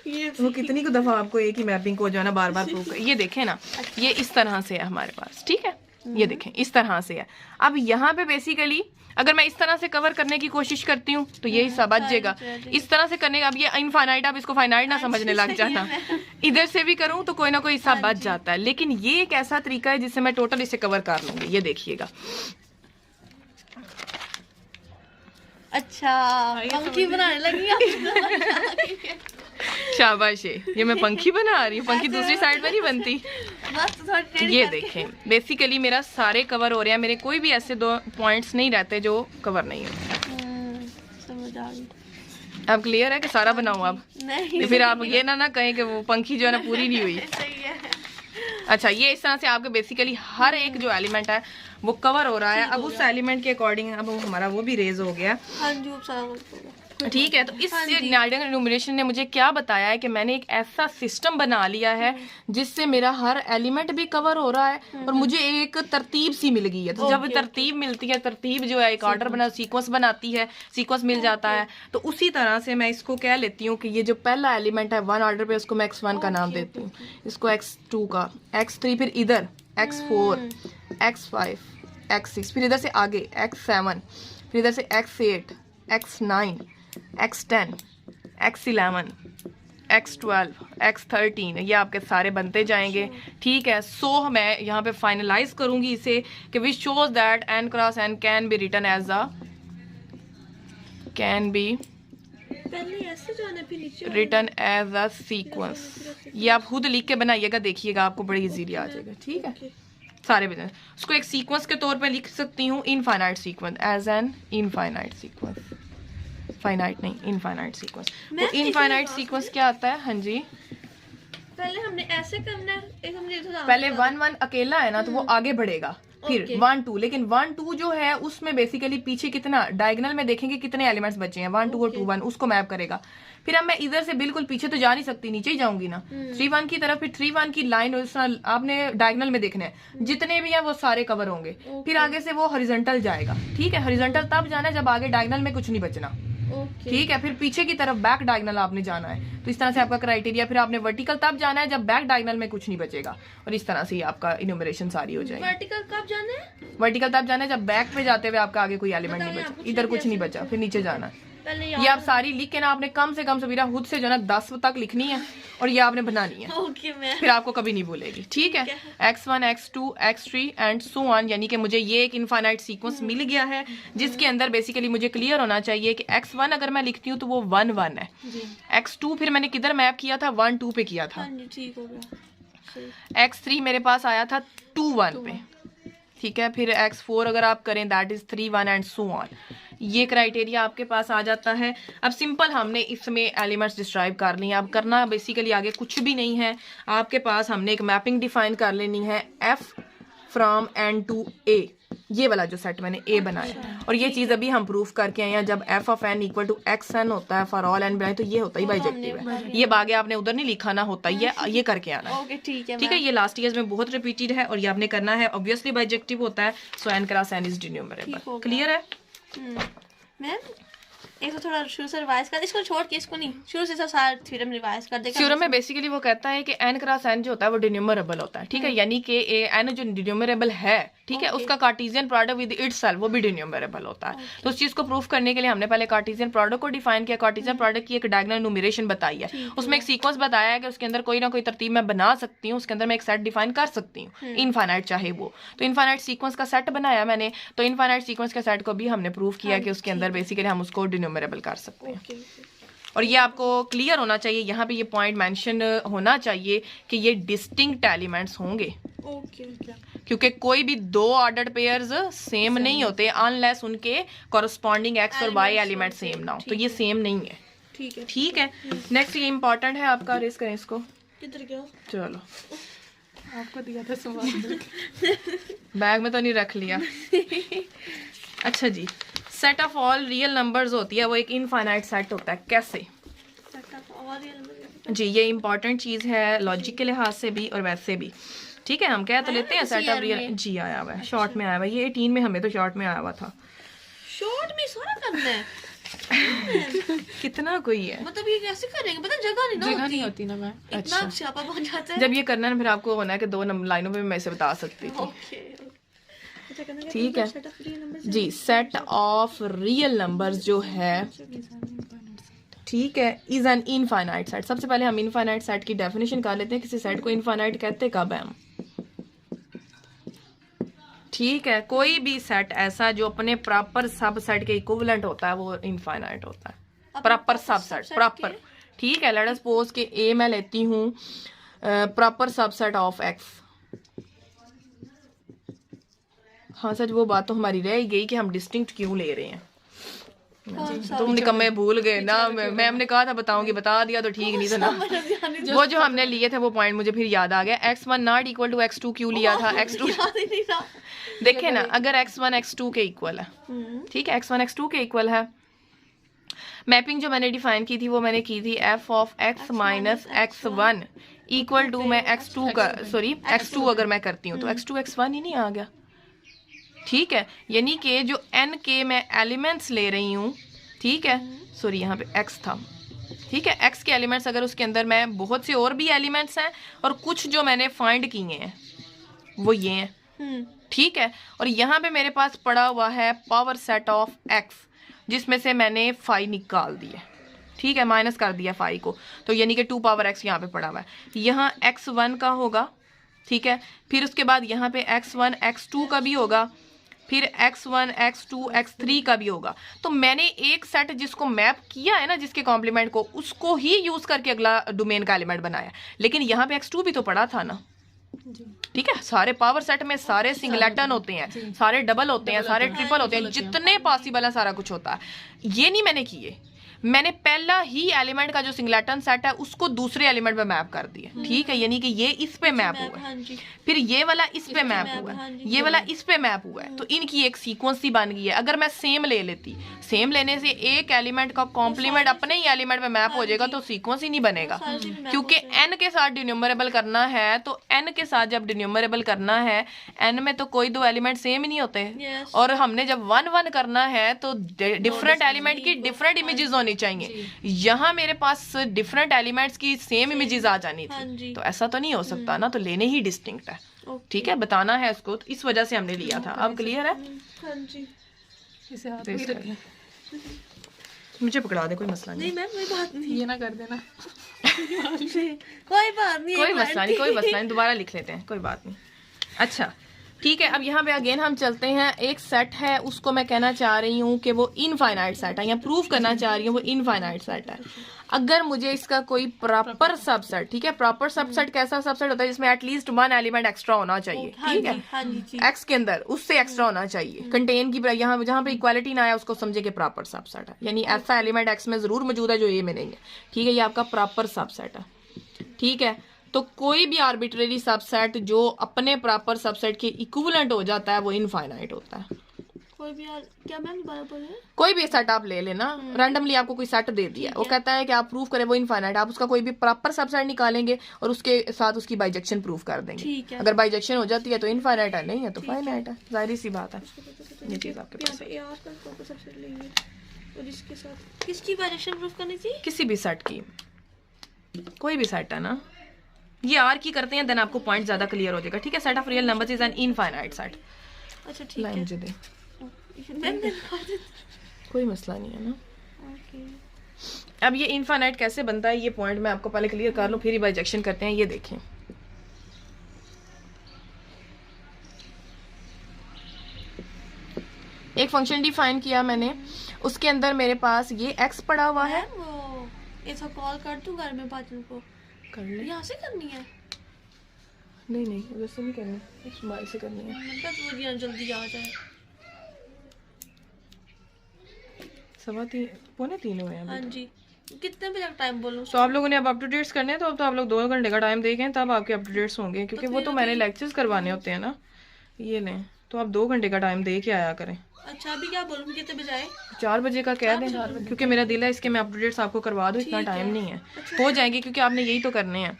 ये वो कितनी को दफा आपको एक ही मैपिंग को जो है ना बार बार प्रूव कर, ये देखें ना, ये इस तरह से है हमारे पास, ठीक है, ये देखें इस तरह से है। अब यहाँ पे बेसिकली अगर मैं इस तरह से कवर करने की कोशिश करती हूँ तो ये हिस्सा बच जाएगा, इस तरह से करने का, अब ये इनफाइनाइट, आप इसको फाइनाइट ना समझने लग जाना, इधर से भी करूँ तो कोई ना कोई हिस्सा बच जाता है, लेकिन ये एक ऐसा तरीका है जिससे मैं टोटल इसे कवर कर लूंगी। ये देखिएगा, अच्छा पंखी बनाने लगी। शाबाश, ये मैं पंखी बना रही हूँ, पंखी दूसरी साइड में नहीं बनती। बस ये देखें बेसिकली मेरा सारे कवर हो रहे हैं, मेरे कोई भी ऐसे 2 पॉइंट्स नहीं रहते जो कवर नहीं होते। समझ आ गई। अब क्लियर है कि सारा बनाऊं अब? नहीं, फिर आप ये ना कहें कि वो पंखी जो है ना पूरी नहीं हुई। सही है। अच्छा, ये इस तरह से आपके बेसिकली हर एक जो एलिमेंट है वो कवर हो रहा है। अब उस एलिमेंट के अकॉर्डिंग अब हमारा वो भी रेज हो गया, हाँ जी, सारा ठीक है। तो इस डायनर न्यूमरेशन ने मुझे क्या बताया है कि मैंने एक ऐसा सिस्टम बना लिया है जिससे मेरा हर एलिमेंट भी कवर हो रहा है और मुझे एक तरतीब सी मिल गई है। तो जब तरतीब मिलती है, तरतीब जो है एक ऑर्डर बना, सीक्वेंस बनाती है, सीक्वेंस मिल जाता है, तो उसी तरह से मैं इसको कह लेती हूँ कि ये जो पहला एलिमेंट है 1 ऑर्डर पे, उसको मैं x1 का नाम देती हूँ, इसको x2 का, x3, फिर इधर x4, x5, x6, फिर इधर से आगे x7, फिर इधर से x8, x9, x10, x11, x12, x13, ये आपके सारे बनते जाएंगे, ठीक है। सो मैं यहाँ पे फाइनलाइज करूंगी इसे कि which shows that n cross n can be written as a, can be written as a sequence. ये आप खुद लिख के बनाइएगा, देखिएगा आपको बड़ी इजीली आ जाएगा, ठीक है। सारे बिजनेस उसको एक सीक्वेंस के तौर पे लिख सकती हूँ, infinite sequence, as an infinite sequence, finite नहीं, इनफाइनाइट सीक्वेंस। वो इनफाइनाइट सीक्वेंस क्या आता है? हाँ जी, पहले हमने ऐसे करना है, एक हमने पहले 1 1 अकेला है ना तो वो आगे बढ़ेगा, फिर 1 2, लेकिन 1 2 जो है उसमें बेसिकली पीछे कितना डायगोनल में देखेंगे कितने एलिमेंट्स बचे हैं, 1 2 और 2 1, उसको मैप करेगा। फिर अब मैं इधर से बिल्कुल पीछे तो जा नहीं सकती, नीचे ही जाऊंगी ना, 3 1 की तरफ, फिर 3 1 की लाइन आपने डायगोनल में देखना है, जितने भी हैं वो सारे कवर होंगे। फिर आगे से वो हॉरिजॉन्टल जाएगा, ठीक है। हॉरिजॉन्टल तब जाना है जब आगे डायगोनल में कुछ नहीं बचना, ओके ठीक है। फिर पीछे की तरफ बैक डायगोनल आपने जाना है, तो इस तरह से आपका क्राइटेरिया। फिर आपने वर्टिकल तब जाना है जब बैक डायगोनल में कुछ नहीं बचेगा, और इस तरह से ही आपका इन्यूमरेशन सारी हो जाएगी। वर्टिकल कब जाना है? वर्टिकल तब जाना है जब बैक पे जाते हुए आपका आगे कोई एलिमेंट नहीं बचा, इधर कुछ नहीं बचा, फिर नीचे जाना है। पहले ये आप सारी लिख के ना आपने कम से कम सबीरा खुद से जो है ना 10 तक लिखनी है, और ये आपने बनानी है। ओके मैं फिर आपको कभी नहीं भूलेगी, ठीक है। x1 x2 x3 and so on, यानी कि मुझे ये एक इनफाइनाइट सीक्वेंस मिल गया है जिसके अंदर बेसिकली मुझे क्लियर होना चाहिए कि x1 अगर मैं लिखती हूँ तो वो 1 1 है, x2 फिर मैंने किधर मैप किया था 1 2 पे किया था, हाँ जी ठीक हो गया। x3 मेरे पास आया था 2 1 पे, ठीक है। फिर x4 अगर आप करें that is 3 1 and so on. ये क्राइटेरिया आपके पास आ जाता है। अब सिंपल हमने इसमें एलिमेंट्स डिस्क्राइब कर लिए। अब करना बेसिकली आगे कुछ भी नहीं है, आपके पास हमने एक मैपिंग डिफाइन कर लेनी है f from n to a, ये वाला जो सेट मैंने a बनाया, और ये चीज अभी हम प्रूफ करके आए हैं। जब f of n equal to xn होता है फॉर ऑल n बनाए, तो ये होता ही बाइजेक्टिव है। ये बागे आपने उधर नहीं लिखा ना, होता ही है, ये करके आना है। ओके ठीक है ठीक है, ये लास्ट ईयर्स में बहुत रिपीटेड है, और ये आपने करना है। ऑब्वियसली बाइजेक्टिव होता है, so n cross n is denumerable. Clear है? मैम एक तो थोड़ा शुरू से रिवाइज कर, इसको छोड़ के इसको नहीं, शुरू से सारा थ्योरम रिवाइज कर देगा। थ्योरम में बेसिकली वो कहता है कि n क्रॉस n जो होता है वो डिन्यूमरेबल होता है, ठीक है। यानी कि n जो डिन्यूमरेबल है, ठीक है, उसका कार्टेशियन प्रोडक्ट विद इटसेल्फ वो भी डिन्यूमरेबल होता है। तो उस चीज को प्रूफ करने के लिए हमने पहले कार्टेशियन प्रोडक्ट को डिफाइन किया। कार्टेशियन प्रोडक्ट की एक डायगोनल न्यूमरेशन बताई है, उसमें एक सीक्वेंस बताया है कि उसके अंदर कोई ना कोई तरतीब मैं बना सकती हूँ, उसके अंदर मैं एक सेट डिफाइन कर सकती हूँ, इनफाइनाइट चाहे वो। तो इनफाइनाइट सीक्वेंस का सेट बनाया मैंने, तो इनफाइनाइट सीक्वेंस के सेट को भी हमने प्रूफ किया कि उसके अंदर बेसिकली हम उसको डिन्यूमरेबल कर सकते हैं। और ये आपको क्लियर होना चाहिए, यहाँ पे ये पॉइंट मेंशन होना चाहिए कि ये डिस्टिंक्ट एलिमेंट्स होंगे, क्योंकि कोई भी दो ऑर्डर्ड पेयर्स सेम नहीं होते अनलेस उनके कॉरस्पॉन्डिंग एक्स और वाई एलिमेंट सेम ना हो, तो ये सेम नहीं है। ठीक है। नेक्स्ट ये इंपॉर्टेंट है आपका, रेस करें इसको, किधर गया? चलो आपको दिया था सवाल बैग में तो नहीं रख लिया। अच्छा जी, set of all real numbers होती है, वो एक इनफाइनाइट सेट होता है। कैसे जी, ये इंपॉर्टेंट चीज है लॉजिक के लिहाज से भी और वैसे भी, ठीक है। हम कह तो लेते हैं सेट ऑफ रियल, जी आया हुआ है, शॉर्ट में आया हुआ है, ये 18 में हमें तो शॉर्ट में आया हुआ था। शॉर्ट में सारा करना है कितना कोई है, मतलब ये कैसे करेंगे, पता जगह नहीं होती ना मैं, इतना छापा बन जाता है। जब ये करना है फिर आपको होना है कि 2 लाइनों में मैं इसे बता सकती थी, ठीक है जी। सेट ऑफ रियल नंबर्स जो है, ठीक है, इज एन इनफाइनाइट सेट। सबसे पहले हम इनफाइनाइट सेट की डेफिनेशन कर लेते हैं। किसी सेट को इनफाइनाइट कहते कब है हम, ठीक है, कोई भी सेट ऐसा जो अपने प्रॉपर सब सेट के इक्विवेलेंट होता है वो इनफाइनाइट होता है। प्रॉपर सब सेट प्रॉपर, ठीक है। लेट अस सपोज के ए मैं लेती हूँ प्रॉपर सबसेट ऑफ एक्स। हाँ सच वो बात तो हमारी रह ही गई कि हम डिस्टिंक्ट क्यों ले रहे हैं। तुम निकम्मे भूल गए ना, मैम ने कहा था बताऊंगी, बता दिया तो ठीक नहीं था ना। वो जो हमने लिए थे वो पॉइंट मुझे फिर याद आ गया। x1 not equal to x2 क्यों लिया था, x2 देखे ना, अगर x1 x2 के इक्वल है, ठीक है, x1 x2 के इक्वल है। मैपिंग जो मैंने डिफाइन की थी वो मैंने की थी f of x minus x1 equal to मैं x2 का सॉरी x2 अगर मैं करती हूँ तो x2 x1 ही नहीं आ गया, ठीक है। यानी कि जो n के मैं एलिमेंट्स ले रही हूँ, ठीक है, सॉरी यहाँ पे x था, ठीक है, x के एलिमेंट्स अगर उसके अंदर मैं बहुत से और भी एलिमेंट्स हैं और कुछ जो मैंने फाइंड किए हैं वो ये हैं, ठीक है। और यहाँ पे मेरे पास पड़ा हुआ है पावर सेट ऑफ x जिसमें से मैंने 5 निकाल दिए, ठीक है, माइनस कर दिया 5 को, तो यानी कि 2 पावर x यहाँ पे पड़ा हुआ है। यहाँ x1 का होगा, ठीक है, फिर उसके बाद यहाँ पे x1 x2 का भी होगा, फिर x1 x2 x3 का भी होगा। तो मैंने एक सेट जिसको मैप किया है ना, जिसके कॉम्प्लीमेंट को, उसको ही यूज करके अगला डोमेन का एलिमेंट बनाया। लेकिन यहाँ पे x2 भी तो पड़ा था ना, ठीक है। सारे पावर सेट में सारे सिंगलेटन होते हैं, सारे डबल होते हैं, सारे ट्रिपल होते हैं, जितने पॉसिबल है सारा कुछ होता है। ये नहीं मैंने किए, मैंने पहला ही एलिमेंट का जो सिंगलेटन सेट है उसको दूसरे एलिमेंट पे मैप कर दिया, ठीक है, यानी कि ये इस पे मैप हुआ है, फिर ये वाला इस पे मैप हुआ है, ये वाला इस पे मैप हुआ है, तो इनकी एक सीक्वेंस ही बन गई है। अगर मैं सेम ले लेती, सेम लेने से एक एलिमेंट का कॉम्प्लीमेंट अपने ही एलिमेंट पे मैप हो जाएगा, तो सीक्वेंस ही नहीं बनेगा, क्योंकि n के साथ डिन्यूमरेबल करना है, तो n के साथ जब डिन्यूमरेबल करना है, n में तो कोई दो एलिमेंट सेम ही नहीं होते, और हमने जब 1 1 करना है तो डिफरेंट एलिमेंट की डिफरेंट इमेजेस होनी चाहिए। यहाँ मेरे पास डिफरेंट एलिमेंट्स की सेम इमेजेस आ जानी थी, तो ऐसा तो नहीं हो सकता ना, तो लेने ही डिस्टिंक्ट है, ठीक है, बताना है उसको, तो इस वजह से हमने लिया था। अब क्लियर है? मुझे पकड़ा दे, कोई मसला नहीं। मैम कोई बात नहीं, ये ना कर देना। कोई बात नहीं, कोई मसला नहीं, कोई मसला नहीं, दोबारा लिख लेते हैं, कोई बात नहीं। अच्छा ठीक है, अब यहाँ पे अगेन हम चलते हैं। एक सेट है, उसको मैं कहना चाह रही हूँ कि वो इनफाइनाइट सेट है, या प्रूव करना चाह रही हूँ वो इनफाइनाइट सेट है। अगर मुझे इसका कोई प्रॉपर सबसेट, ठीक है, प्रॉपर सबसेट कैसा सबसेट होता है जिसमें एटलीस्ट 1 एलिमेंट एक्स्ट्रा होना चाहिए, ठीक है, एक्स के अंदर उससे एक्स्ट्रा होना चाहिए, कंटेन की यहाँ जहाँ पे इक्वालिटी ना आया उसको समझे कि प्रॉपर सबसेट है, यानी ऐसा एलिमेंट एक्स में जरूर मौजूद है जो ए में नहीं है, ठीक है, ये आपका प्रॉपर सबसेट है, ठीक है। तो कोई भी आर्बिट्रेरी सबसेट जो अपने प्रॉपर सबसेट के इक्विवेलेंट हो जाता है वो इनफाइनाइट होता है। कोई भी क्या मैम बराबर है? कोई भी सेट आप ले लेना, रैंडमली आपको कोई सेट दे दिया, वो कहता है कि आप प्रूव करें वो इनफाइनाइट, आप उसका कोई भी प्रॉपर सबसेट निकालेंगे और उसके साथ उसकी बाइजेक्शन प्रूव कर देंगे। अगर बाइजेक्शन हो जाती है तो इनफाइनाइट है, नहीं है तो फाइनाइट है, जाहिर सी बात है। ये चीज आपके पास और इसके साथ किसकी बाइजेक्शन प्रूव करनी थी? किसी भी सेट की, कोई भी सेट है ना, ये आर की करते हैं, देन आपको पॉइंट ज्यादा क्लियर हो जाएगा, ठीक है। Set of real numbers is an infinite set. अच्छा ठीक है, मुझे दे, कोई मसला नहीं है ना। अब ये इनफाइनाइट कैसे बनता है, ये पॉइंट मैं आपको पहले क्लियर कर लूं, फिर ही बाइजेक्शन करते हैं। ये देखें, एक फंक्शन डिफाइन किया मैंने, उसके अंदर मेरे पास ये x पड़ा हुआ है, वो ऐसा कॉल कर दूं घर में बात उनको कर ले, यहाँ से करनी है? नहीं नहीं वैसे नहीं करनी, इस मोबाइल से करनी है, मतलब वो जल्दी आ जाए। 2:45 हुए हैं। हाँ जी, कितने बजे तक टाइम बोलूं? तो आप लोगों ने अब अप टू डेट्स करने हैं, तो अब तो आप लोग 2 घंटे का टाइम देखें तब आपके अप टू डेट्स होंगे, क्योंकि वो तो मैंने लेक्चर्स करवाने होते हैं ना, ये लें, तो आप 2 घंटे का टाइम दे के आया करें। अच्छा अभी क्या बोलूं, कितने बजे आए? 4 बजे का कह दें, क्योंकि मेरा दिल है इसके मैं अप टू डेट्स आपको करवा दूं, इतना टाइम नहीं है, हो जाएंगे क्योंकि आपने यही तो करने हैं।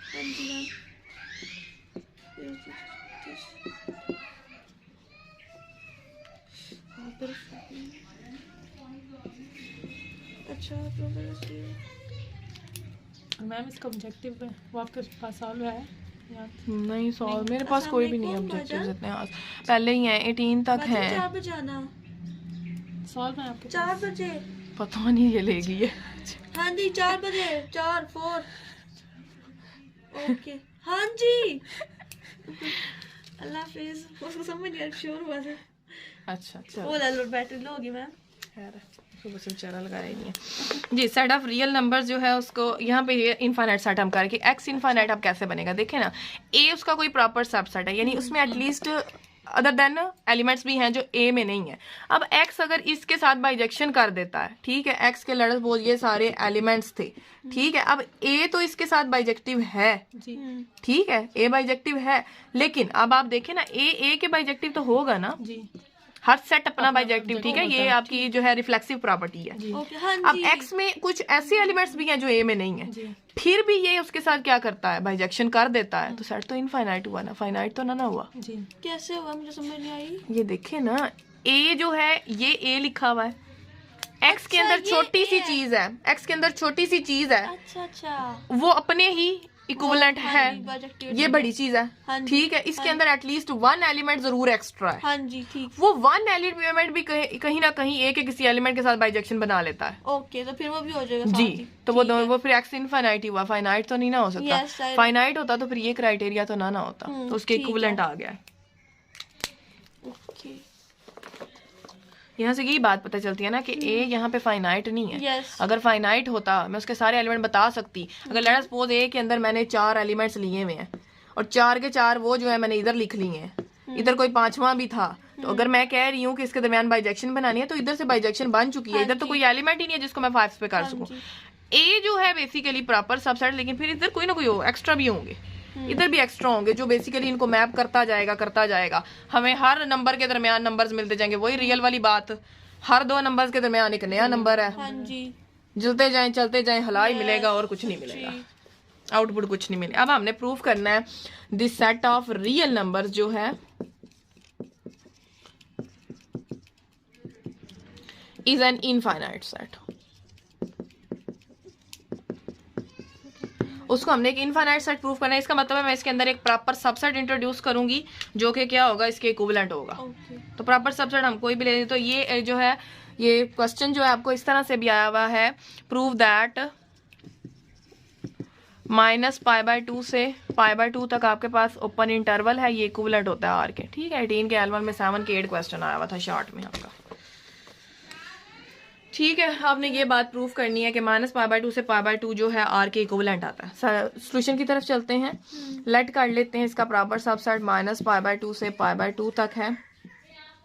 अच्छा मैम इसका ऑब्जेक्टिव वो आपके पास सॉल्व है? नहीं सॉल्व मेरे पास कोई भी नहीं है ऑब्जेक्टिव्स इतने, पहले ही हैं 18 तक हैं। 4 बजे आना, सॉल्व है आपके 4 बजे, पता नहीं ये लेगी है। हाँ जी 4 बजे, 4 4 ओके, हाँ जी अल्लाह हाफिज। उसको समझ नहीं श्योर हुआ था। अच्छा चलो, वो ले लो, बैटरी लो होगी मैम, सुबह से बेचारा लगा रही है जी। सेट ऑफ रियल नंबर्स जो है उसको यहाँ पे ये इनफाइनाइट सेट हम करके एक्स इनफाइनाइट अब कैसे बनेगा, देखें ना, ए उसका कोई प्रॉपर सबसेट है, यानी उसमें एटलीस्ट अदर देन एलिमेंट्स भी हैं जो ए में नहीं है। अब एक्स अगर इसके साथ बाइजेक्शन कर देता है, ठीक है, एक्स के लड़स बोल ये सारे एलिमेंट्स थे, ठीक है, अब ए तो इसके साथ बाइजेक्टिव है, ठीक है, ए बाइजेक्टिव है, लेकिन अब आप देखें ना, ए के बाइजेक्टिव तो होगा ना जी, हर सेट अपना बाइजेक्टिव, ठीक है, ये आपकी जो है रिफ्लेक्सिव प्रॉपर्टी है। अब एक्स में कुछ ऐसे एलिमेंट्स भी हैं जो ए में नहीं है, फिर भी ये उसके साथ क्या करता है, बाइजेक्शन कर देता है, तो सेट तो इनफाइनाइट हुआ ना, फाइनाइट तो ना हुआ जी। कैसे हुआ मुझे समझ नहीं आई। ये देखे ना, ए जो है ये ए लिखा हुआ है, एक्स के अंदर छोटी सी चीज है, एक्स के अंदर छोटी सी चीज है, अच्छा वो अपने ही इक्विवेलेंट है, ये बड़ी चीज है, ठीक है, इसके अंदर एटलीस्ट 1 एलिमेंट जरूर एक्स्ट्रा है, हाँ जी ठीक, वो 1 एलिमेंट भी कहीं ना कहीं ए के किसी एलिमेंट के साथ बाइजेक्शन बना लेता है, ओके, तो फिर वो भी हो जाएगा जी, तो वो फिर एक्स इनफाइनाइट हुआ, फाइनाइट तो नहीं ना हो सकता, फाइनाइट होता तो फिर ये क्राइटेरिया तो ना होता, तो उसके इक्विवेलेंट आ गया। यहाँ से यही बात पता चलती है ना कि ए यहाँ पे फाइनाइट नहीं है। अगर फाइनाइट होता मैं उसके सारे एलिमेंट बता सकती, अगर लेट्स सपोज ए के अंदर मैंने 4 एलिमेंट्स लिए हुए हैं और 4 के 4 वो जो है मैंने इधर लिख लिए हैं, इधर कोई 5वां भी था, तो अगर मैं कह रही हूँ कि इसके दरमियान बाइजेक्शन बनानी है तो इधर से बाइजेक्शन बन चुकी है, इधर तो कोई एलिमेंट ही नहीं है जिसको मैं 5 पे कर सकूं। ए जो है बेसिकली प्रॉपर सबसेट, लेकिन फिर इधर कोई ना कोई एक्स्ट्रा भी होंगे, इधर भी एक्स्ट्रा होंगे जो बेसिकली इनको मैप करता जाएगा। हमें हर नंबर के दरमियान नंबर्स मिलते जाएंगे, वही रियल वाली बात, हर 2 नंबर्स के दरमियान एक नया नंबर है। चलते जाएं हला ही मिलेगा और कुछ नहीं मिलेगा, आउटपुट कुछ नहीं मिलेगा। अब हमने प्रूफ करना है this set of real numbers जो है इज एन इनफाइनाइट सेट। उसको हमने एक इनफाइनाइट सेट प्रूफ करना है। इसका मतलब है मैं इसके अंदर एक प्रॉपर सबसेट इंट्रोड्यूस करूंगी जो कि क्या होगा, इसके इक्विवेलेंट होगा। तो प्रॉपर सबसेट हम कोई भी ले, तो ये जो है ये क्वेश्चन जो है आपको इस तरह से भी आया हुआ है, प्रूव दैट -π/2 से π/2 तक आपके पास ओपन इंटरवल है, ये इक्विवेलेंट होता है आर के। ठीक है, 18 के एल1 में 7 के 8 क्वेश्चन आया हुआ था शॉर्ट में आपका। ठीक है, आपने ये बात प्रूफ करनी है कि -π/2 से π/2 जो है आर के इक्विवेलेंट आता है। सॉल्यूशन की तरफ चलते हैं, लेट कर लेते हैं इसका प्रॉपर सबसेट -π/2 से π/2 तक है।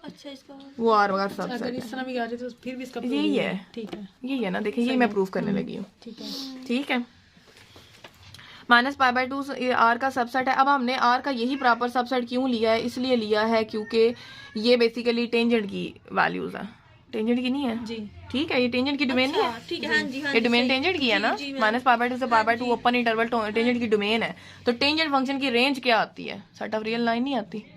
अच्छा, इसका वो आर वगैरह सबसेट अगर इस तरह भी आ रही तो फिर भी इसका यही है। ठीक है, यही है ना, देखिए यही मैं प्रूफ करने लगी हूँ। ठीक है, -π/2 आर का सबसेट है। अब हमने आर का यही प्रॉपर सबसेट क्यों लिया है, इसलिए लिया है क्योंकि ये बेसिकली टेंजेंट की वैल्यूज है, टेंजेंट की नहीं है जी। ठीक है, ये टेंजेंट की डोमेन नहीं है। ठीक है, हाँ जी, ये डोमेन टेंजेंट की है ना, -π/2 से π/2 ओपन इंटरवल टेंजेंट की डोमेन है। तो टेंजेंट फंक्शन की रेंज क्या आती है, सेट ऑफ रियल लाइन नहीं आती है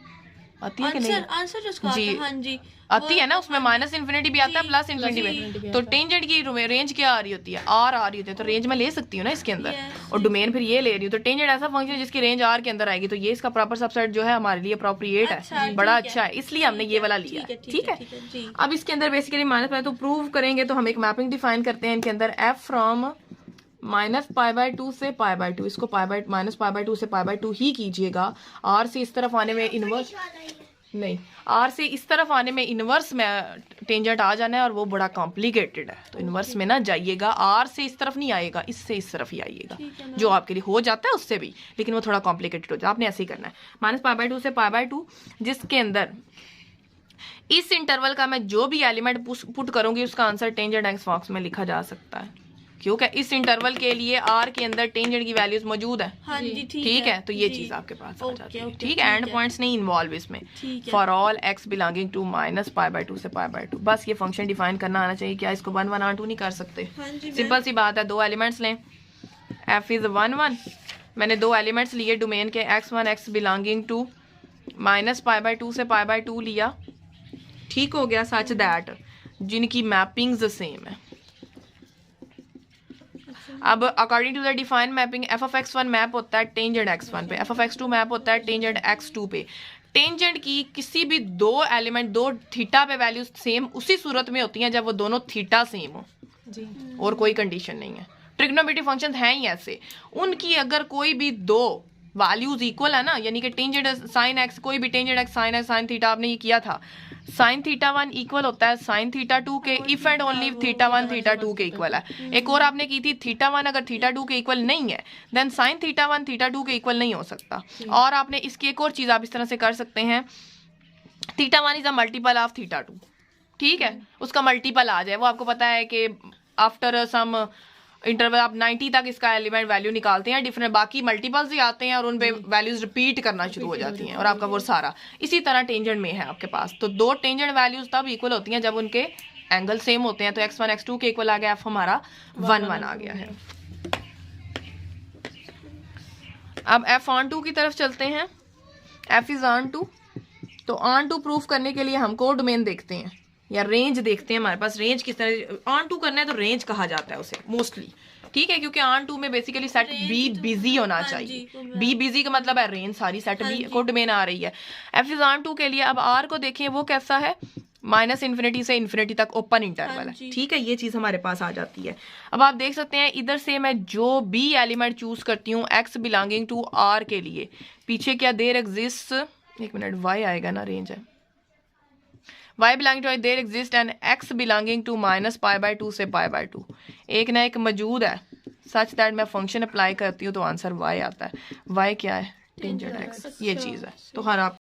कि नहीं? आंसर जो उसका आता है, हाँ जी, आती है ना, उसमें -∞ भी आता है, +∞ भी। तो टेंजेंट की रेंज क्या आ रही होती है, आर आ रही होती है। तो रेंज मैं ले सकती हूँ ना इसके अंदर, और डोमेन फिर ये ले रही हूँ। तो टेंजेंट ऐसा फंक्शन है जिसकी रेंज आर के अंदर आएगी। तो ये इसका प्रॉपर सबसेट जो है हमारे लिए अप्रोप्रिएट है, बड़ा अच्छा है, इसलिए हमने ये वाला लिया है। ठीक है, अब इसके अंदर बेसिकली माइनस तो प्रूव करेंगे तो हम एक मैपिंग डिफाइन करते हैं इनके अंदर, एफ फ्रॉम -π/2 से π/2। इसको -π/2 से π/2 ही कीजिएगा। आर से इस तरफ आने में इनवर्स नहीं, आर से इस तरफ आने में इनवर्स में टेंजेंट आ जाना है, और वो बड़ा कॉम्प्लिकेटेड है। तो इनवर्स में ना जाइएगा, आर से इस तरफ नहीं आएगा, इससे इस तरफ ही आइएगा, जो आपके लिए हो जाता है उससे भी, लेकिन वो थोड़ा कॉम्प्लिकेटेड हो जाता है। आपने ऐसे ही करना है, -π/2 से π/2, जिसके अंदर इस इंटरवल का मैं जो भी एलिमेंट पुट करूंगी उसका आंसर टेंजेंट एक्स बॉक्स में लिखा जा सकता है, क्योंकि इस इंटरवल के लिए आर के अंदर टेंजेंट की वैल्यूज मौजूद है। हाँ जी, ठीक है, तो ये चीज आपके पास आ जाती है। ठीक है, एंड पॉइंट्स नहीं इन्वॉल्व इसमें। For all x belonging to -π/2 से π/2, बस ये फंक्शन डिफाइन करना आना चाहिए। क्या इसको 1 1 R 2 नहीं कर सकते? सिंपल सी बात है, 2 एलिमेंट्स लें, f इज 1 1, मैंने 2 एलिमेंट्स लिए डोमेन के, x1 x बिलोंगिंग टू -π/2 से π/2 लिया। ठीक हो गया, सच दैट जिनकी मैपिंग्स सेम है। अब according to the define mapping, f of x1 map होता है टेंजेंट x1 पे, एफ ऑफ x2 मैप होता है टेंजेंट x2 पे। टेंजेंट की किसी भी 2 एलिमेंट 2 थीटा पे वैल्यूज सेम उसी सूरत में होती हैं जब वो दोनों थीटा सेम हो जी, और कोई कंडीशन नहीं है। ट्रिग्नोमेट्रिक फंक्शन हैं ही ऐसे, उनकी अगर कोई भी 2 वैल्यूज इक्वल है ना, यानी कि टेंजेंट साइन एक्स, कोई भी टेंजेंट एक्स साइन थीटा आपने ये किया था, साइन थीटा 1 इक्वल होता है साइन थीटा 2 के, if and only theta 1 theta 2 के इक्वल है। एक और आपने की थी थीटा 1 अगर थीटा 2 के इक्वल नहीं है देन साइन थीटा 1 थीटा 2 के इक्वल नहीं हो सकता। और आपने इसकी एक और चीज आप इस तरह से कर सकते हैं, theta 1 is a multiple of theta 2। ठीक है, उसका मल्टीपल आ जाए, वो आपको पता है कि आफ्टर सम इंटरवल आप 90 तक इसका एलिमेंट वैल्यू निकालते हैं, डिफरेंट बाकी मल्टीपल्स ही आते हैं और उन पे वैल्यूज रिपीट करना शुरू हो जाती हैं, और आपका वो सारा इसी तरह टेंजेंट में है आपके पास। तो 2 टेंजेंट वैल्यूज तब इक्वल होती हैं जब उनके एंगल सेम होते हैं। तो x1 x2 के इक्वल आ गया, f हमारा 1 1 आ गया है। अब f ऑन 2 की तरफ चलते हैं, f इज ऑन 2। तो ऑन 2 प्रूफ करने के लिए हम कोडोमेन देखते हैं या रेंज देखते हैं। हमारे पास रेंज किस तरह, ऑन 2 करना है तो रेंज कहा जाता है उसे मोस्टली। ठीक है, क्योंकि ऑन 2 में बेसिकली सेट बी बिजी होना चाहिए। बी बिजी का मतलब है रेंज सारी सेट बी कोडोमेन आ रही है। एफ इज ऑन 2 के लिए अब आर को देखें, वो कैसा है, -∞ से इन्फिनिटी तक ओपन इंटरवल है। ठीक है, ये चीज हमारे पास आ जाती है। अब आप देख सकते हैं इधर से मैं जो भी एलिमेंट चूज करती हूँ x बिलोंगिंग टू आर के लिए, पीछे क्या देयर एग्जिस्ट, एक मिनट, y आएगा ना, रेंज है y belonging to there exist and x belonging to -π/2 से π/2, एक ना एक मौजूद है, सच दैट मैं फंक्शन अप्लाई करती हूँ तो आंसर y आता है। y क्या है, टेंजेंट x, ये चीज है। तो हर आप